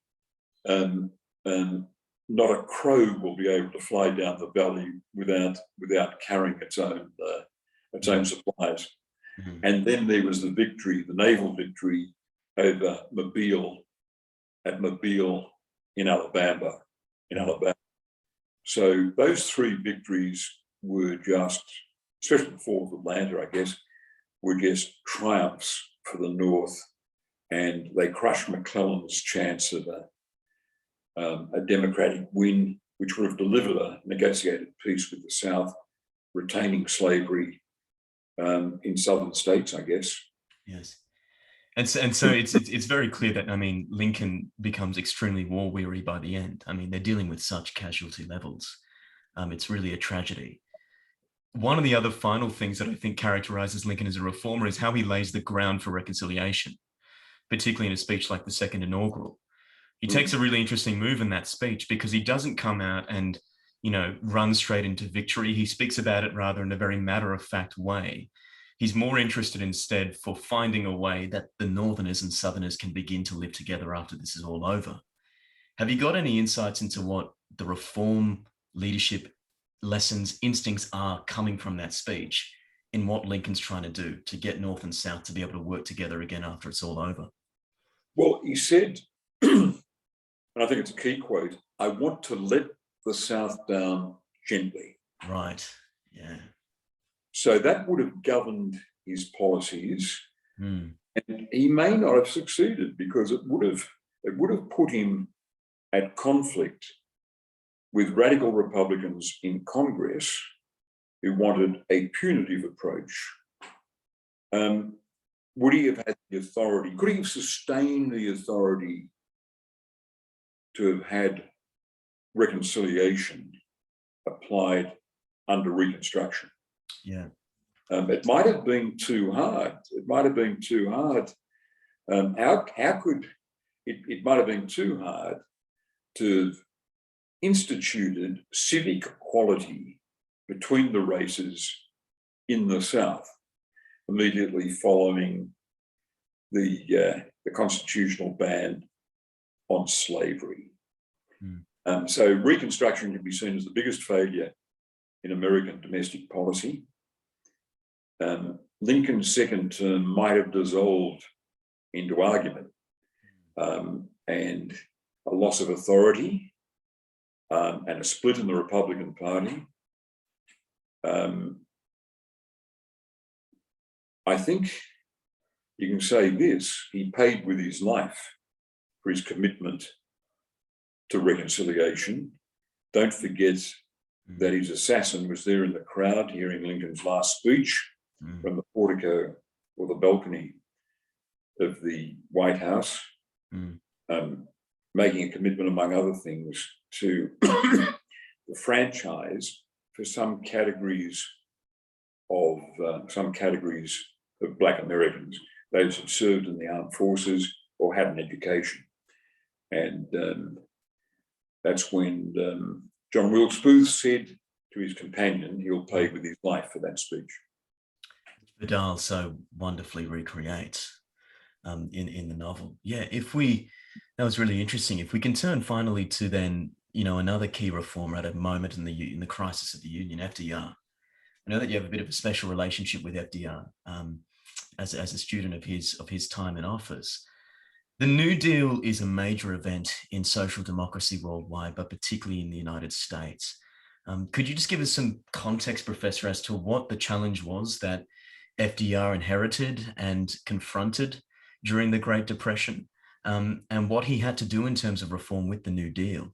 not a crow will be able to fly down the valley without carrying its own supplies. And then there was the victory, the naval victory over Mobile, at Mobile in Alabama. So those three victories were just, especially the Fall of Atlanta, I guess, were just triumphs for the North, and they crushed McClellan's chance of a democratic win, which would have delivered a negotiated peace with the South, retaining slavery in southern states, I guess. Yes. And so it's very clear that, I mean, Lincoln becomes extremely war weary by the end. I mean, they're dealing with such casualty levels. It's really a tragedy. One of the other final things that I think characterizes Lincoln as a reformer is how he lays the ground for reconciliation, particularly in a speech like the Second Inaugural. He takes a really interesting move in that speech because he doesn't come out and, run straight into victory. He speaks about it rather in a very matter-of-fact way. He's more interested instead for finding a way that the Northerners and Southerners can begin to live together after this is all over. Have you got any insights into what the reform leadership lessons, instincts are coming from that speech in what Lincoln's trying to do to get North and South to be able to work together again after it's all over? Well, he said, and I think it's a key quote, "I want to let the South down gently." Right, yeah. So that would have governed his policies, and he may not have succeeded because it would have put him at conflict with radical Republicans in Congress who wanted a punitive approach. Would he have had the authority? Could he have sustained the authority to have had reconciliation applied under Reconstruction? Yeah. It might have been too hard. It might have been too hard. It might have been too hard to have instituted civic equality between the races in the South immediately following the constitutional ban on slavery. So Reconstruction can be seen as the biggest failure in American domestic policy. Lincoln's second term might have dissolved into argument and a loss of authority and a split in the Republican Party. I think you can say this: he paid with his life for his commitment to reconciliation. Don't forget that his assassin was there in the crowd hearing Lincoln's last speech from the portico or the balcony of the White House, making a commitment, among other things, to the franchise for some categories of Black Americans, those who served in the armed forces or had an education. And that's when John Wilkes Booth said to his companion, he'll pay with his life for that speech. Vidal so wonderfully recreates in the novel. Yeah, that was really interesting. If we can turn finally to then, another key reformer at a moment in the crisis of the Union, FDR. I know that you have a bit of a special relationship with FDR as a student of his time in office. The New Deal is a major event in social democracy worldwide, but particularly in the United States. Could you just give us some context, Professor, as to what the challenge was that FDR inherited and confronted during the Great Depression, and what he had to do in terms of reform with the New Deal?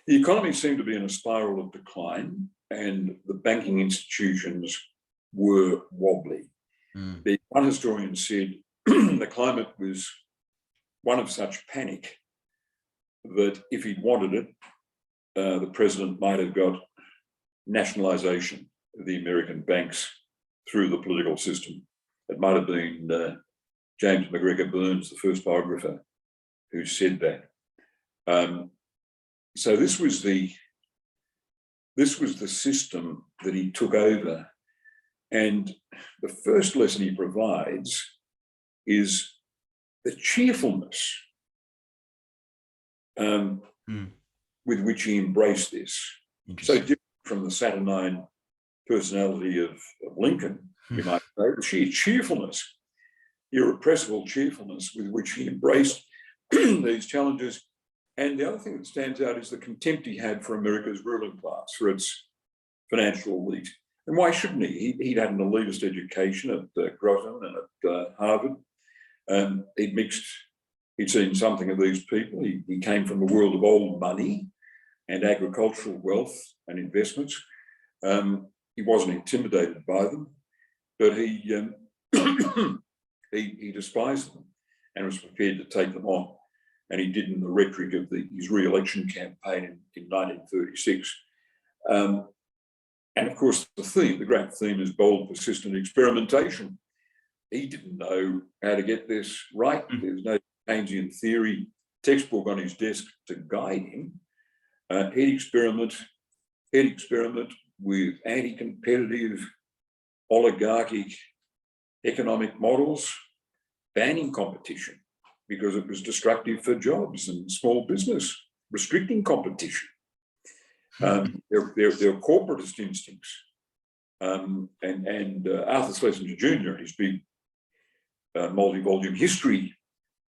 The economy seemed to be in a spiral of decline, and the banking institutions were wobbly. One historian said the climate was one of such panic that if he'd wanted it, the president might have got nationalization of the American banks through the political system. It might have been James McGregor Burns, the first biographer, who said that. So this was the system that he took over. And the first lesson he provides is the cheerfulness with which he embraced this. So different from the saturnine personality of Lincoln, you might say, the sheer cheerfulness, irrepressible cheerfulness with which he embraced these challenges. And the other thing that stands out is the contempt he had for America's ruling class, for its financial elite. And why shouldn't he? He'd had an elitist education at Groton and at Harvard. He'd seen something of these people. He came from the world of old money and agricultural wealth and investments. He wasn't intimidated by them, but he despised them and was prepared to take them on. And he did in the rhetoric of his re-election campaign in 1936. And of course, the great theme is bold, persistent experimentation. He didn't know how to get this right. There's no Keynesian theory textbook on his desk to guide him. He'd experiment with anti-competitive, oligarchic economic models, banning competition because it was destructive for jobs and small business, restricting competition. Their corporatist instincts. And Arthur Schlesinger Jr., in his big multi-volume history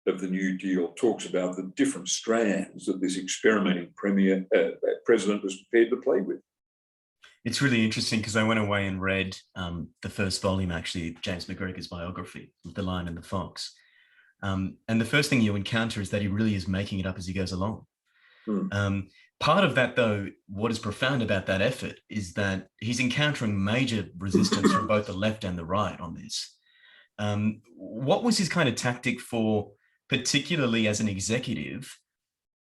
of the New Deal, talks about the different strands that this experimenting president was prepared to play with. It's really interesting because I went away and read the first volume, actually, James McGregor's biography, The Lion and the Fox. And the first thing you encounter is that he really is making it up as he goes along. Part of that, though, what is profound about that effort is that he's encountering major resistance from both the left and the right on this. What was his kind of tactic for, particularly as an executive,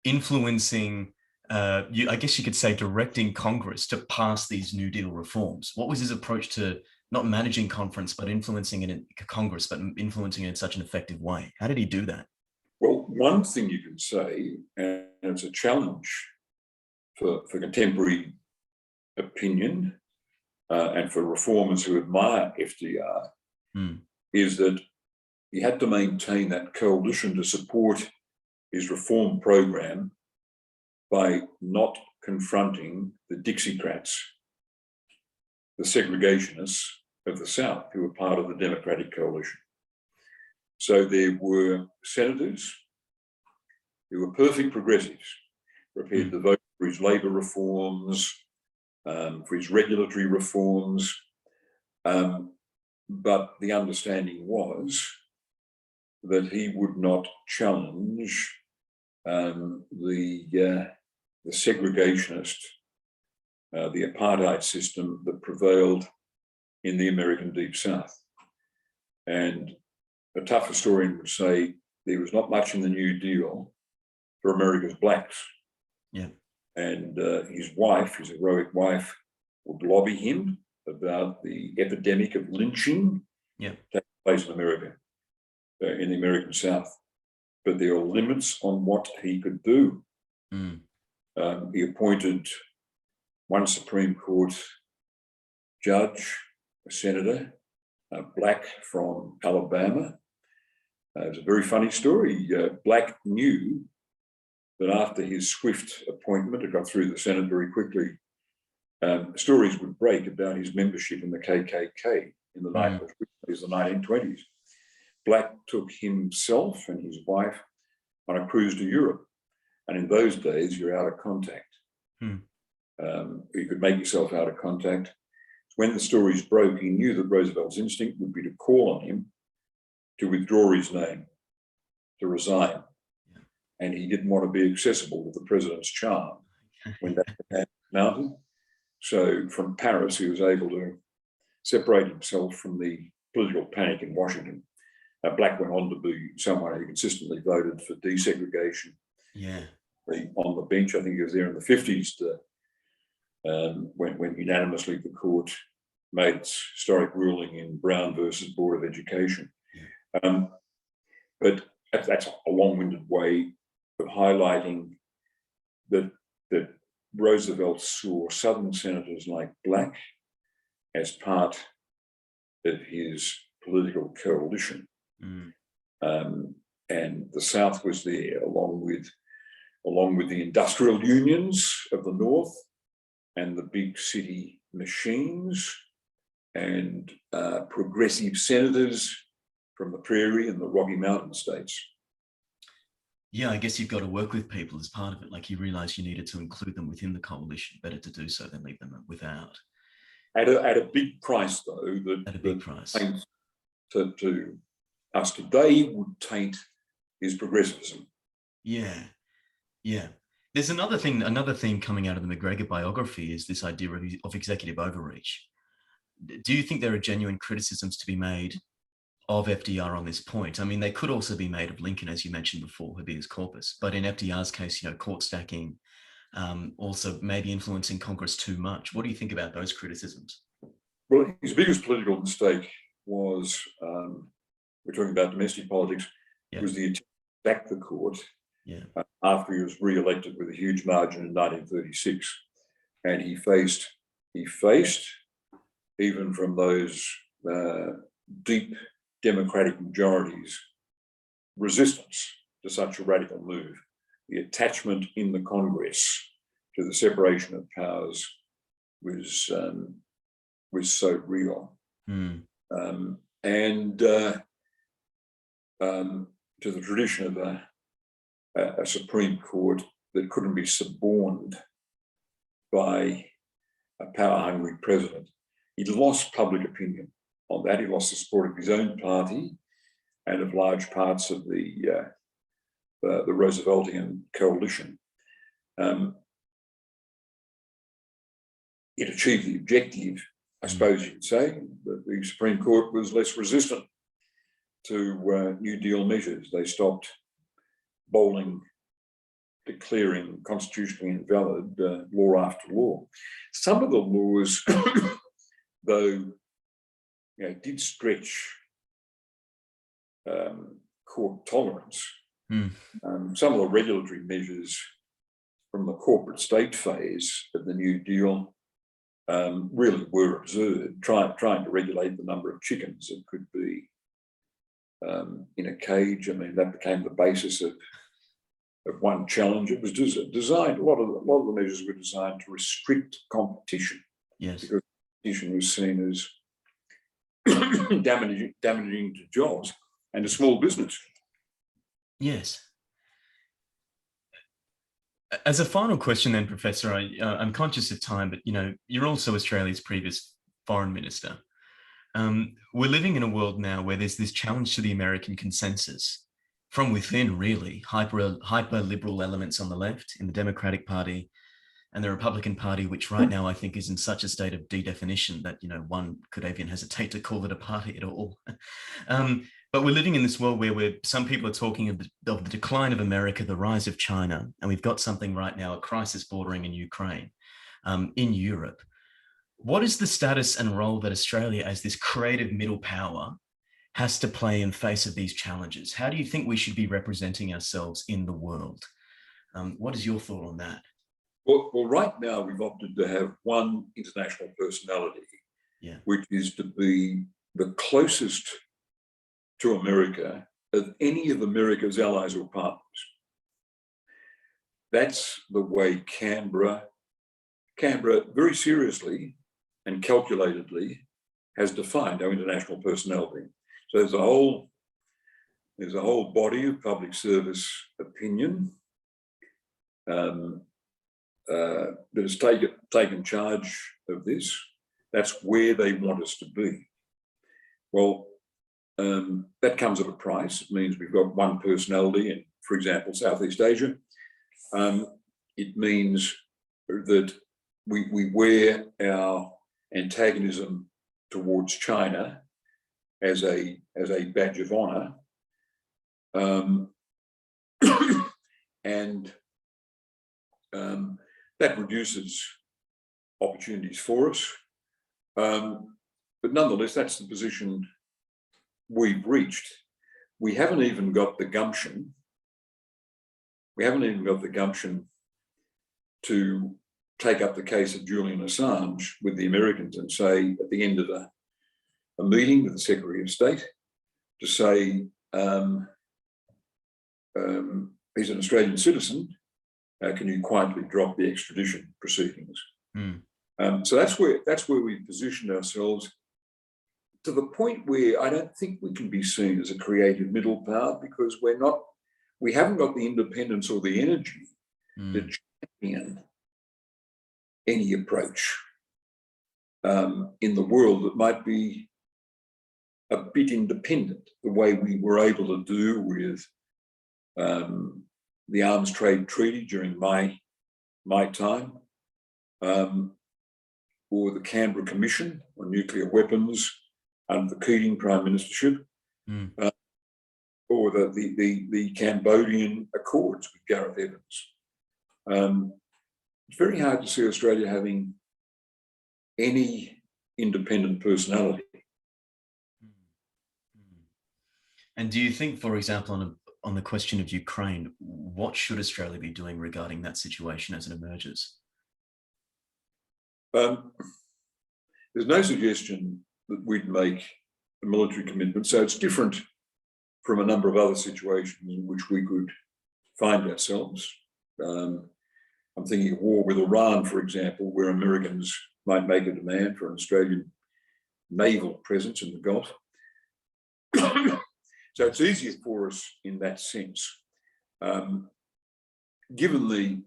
influencing, I guess you could say, directing Congress to pass these New Deal reforms? What was his approach to not managing conference, but influencing it in Congress, but influencing it in such an effective way? How did he do that? Well, one thing you can say, and it's a challenge for contemporary opinion and for reformers who admire FDR, is that he had to maintain that coalition to support his reform program by not confronting the Dixiecrats, the segregationists of the South, who were part of the Democratic coalition. So there were senators who were perfect progressives, prepared to vote for his labour reforms, for his regulatory reforms. But the understanding was that he would not challenge the segregationist, the apartheid system that prevailed in the American Deep South. And a tough historian would say there was not much in the New Deal for America's blacks. Yeah. And his wife, his heroic wife, would lobby him about the epidemic of lynching taking place in America, in the American South. But there are limits on what he could do. He appointed one Supreme Court judge, a senator, black from Alabama. It was a very funny story. Black knew that after his swift appointment, it got through the Senate very quickly, stories would break about his membership in the KKK in the 1920s. Black took himself and his wife on a cruise to Europe. And in those days, you're out of contact. You could make yourself out of contact. When the stories broke, he knew that Roosevelt's instinct would be to call on him to withdraw his name, to resign. And he didn't want to be accessible to the president's charm when that was mounted. So from Paris, he was able to separate himself from the political panic in Washington. Black went on to be someone who consistently voted for desegregation. On the bench, I think he was there in the 50s when unanimously the court made its historic ruling in Brown versus Board of Education. But that's a long-winded way of highlighting that Roosevelt saw Southern senators like Black as part of his political coalition. And the South was there along with the industrial unions of the North and the big city machines and progressive senators from the Prairie and the Rocky Mountain states. Yeah, I guess you've got to work with people as part of it. Like, you realised you needed to include them within the coalition. Better to do so than leave them without. At a big price, though. At a big price. To us today would taint his progressivism. Yeah, yeah. There's another theme coming out of the McGregor biography is this idea of executive overreach. Do you think there are genuine criticisms to be made of FDR on this point? I mean, they could also be made of Lincoln, as you mentioned before, habeas corpus. But in FDR's case, court stacking, also maybe influencing Congress too much. What do you think about those criticisms? Well, his biggest political mistake was, we're talking about domestic politics, was the attempt to back the court after he was re-elected with a huge margin in 1936. And he faced, even from those deep Democratic majorities, resistance to such a radical move. The attachment in the Congress to the separation of powers was so real. And to the tradition of a Supreme Court that couldn't be suborned by a power-hungry president. He lost public opinion on that. He lost the support of his own party and of large parts of the Rooseveltian coalition. It achieved the objective, I suppose you could say, that the Supreme Court was less resistant to New Deal measures. They stopped declaring constitutionally invalid law after law. Some of the laws, though, did stretch court tolerance. Some of the regulatory measures from the corporate state phase of the New Deal really were absurd, trying to regulate the number of chickens that could be in a cage. I mean, that became the basis of one challenge. It was designed, a lot of the measures were designed to restrict competition. Yes. Because competition was seen as damaging to jobs and to small business. Yes. As a final question then, Professor, I'm conscious of time, but you're also Australia's previous foreign minister. We're living in a world now where there's this challenge to the American consensus from within, really, hyper-liberal elements on the left in the Democratic Party and the Republican Party, which right now I think is in such a state of de-definition that, one could even hesitate to call it a party at all. But we're living in this world where some people are talking of the decline of America, the rise of China, and we've got something right now, a crisis bordering in Ukraine, in Europe. What is the status and role that Australia as this creative middle power has to play in face of these challenges? How do you think we should be representing ourselves in the world? What is your thought on that? Well, right now we've opted to have one international personality, which is to be the closest to America of any of America's allies or partners. That's the way Canberra very seriously and calculatedly has defined our international personality. So there's a whole body of public service opinion that has taken charge of this. That's where they want us to be. Well, that comes at a price. It means we've got one personality in, for example, Southeast Asia. It means that we wear our antagonism towards China as a badge of honor, and that reduces opportunities for us. But nonetheless, that's the position we've reached. We haven't even got the gumption. We haven't even got the gumption to take up the case of Julian Assange with the Americans and say at the end of a meeting with the Secretary of State to say he's an Australian citizen, can you quietly drop the extradition proceedings? So that's where we've positioned ourselves, to the point where I don't think we can be seen as a creative middle power, because we haven't got the independence or the energy to champion any approach in the world that might be a bit independent, the way we were able to do with the Arms Trade Treaty during my time, or the Canberra Commission on Nuclear Weapons under the Keating Prime Ministership, or the Cambodian Accords with Gareth Evans. It's very hard to see Australia having any independent personality. And do you think, for example, on the question of Ukraine, what should Australia be doing regarding that situation as it emerges? There's no suggestion that we'd make a military commitment, so it's different from a number of other situations in which we could find ourselves. I'm thinking of war with Iran, for example, where Americans might make a demand for an Australian naval presence in the Gulf. So it's easier for us in that sense. Given the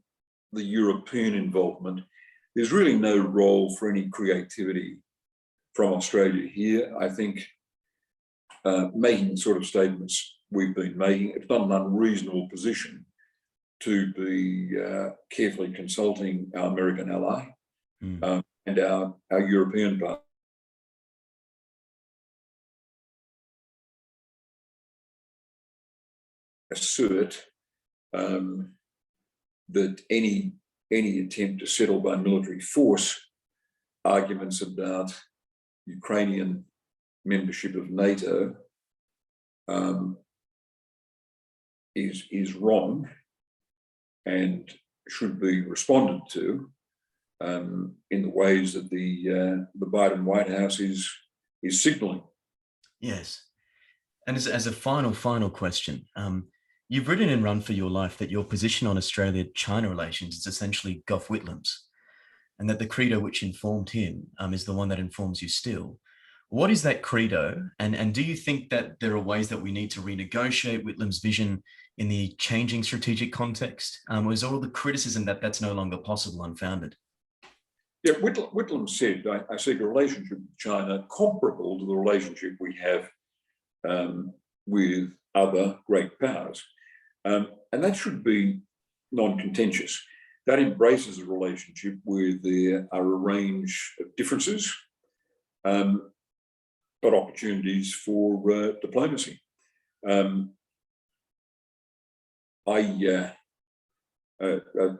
European involvement, there's really no role for any creativity from Australia here. I think making the sort of statements we've been making, it's not an unreasonable position to be carefully consulting our American ally and our European partner. Assert that any attempt to settle by military force arguments about Ukrainian membership of NATO is wrong and should be responded to in the ways that the Biden White House is signalling. Yes. And as a final question, you've written in Run for Your Life that your position on Australia-China relations is essentially Gough Whitlam's, and that the credo which informed him is the one that informs you still. What is that credo? And do you think that there are ways that we need to renegotiate Whitlam's vision in the changing strategic context? Or is all the criticism that that's no longer possible unfounded? Yeah, Whitlam said, I seek a relationship with China comparable to the relationship we have with other great powers. And that should be non-contentious. That embraces a relationship where there are a range of differences, but opportunities for diplomacy. A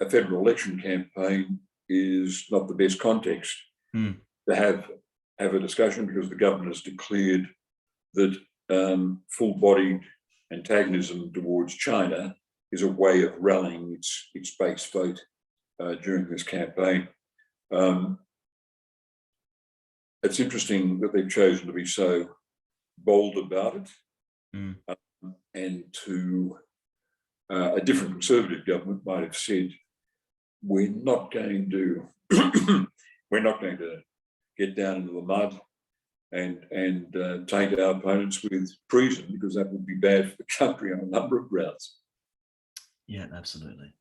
federal election campaign is not the best context to have a discussion, because the government has declared that full-bodied antagonism towards China is a way of rallying its base vote during this campaign. It's interesting that they've chosen to be so bold about it, and to a different Conservative government might have said, we're not going to get down into the mud and taint our opponents with treason, because that would be bad for the country on a number of grounds. Yeah, absolutely.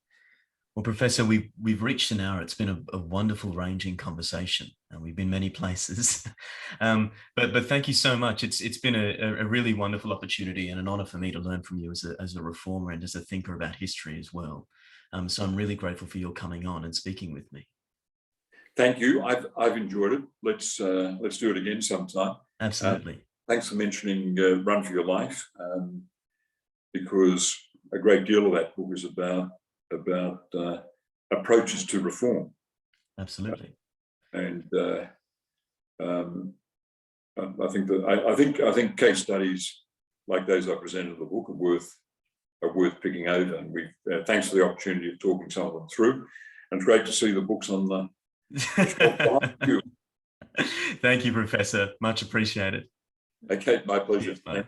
Well, Professor, we've reached an hour. It's been a wonderful, ranging conversation, and we've been many places. But thank you so much. It's been a really wonderful opportunity and an honour for me to learn from you as a reformer and as a thinker about history as well. So I'm really grateful for your coming on and speaking with me. Thank you. I've enjoyed it. Let's do it again sometime. Absolutely. Thanks for mentioning Run for Your Life, because a great deal of that book is about approaches to reform. Absolutely. And I think case studies like those I presented in the book are worth picking over. And thanks for the opportunity of talking some of them through. And it's great to see the books on the shelf behind you. Thank you, Professor. Much appreciated. Okay, my pleasure. Cheers, mate.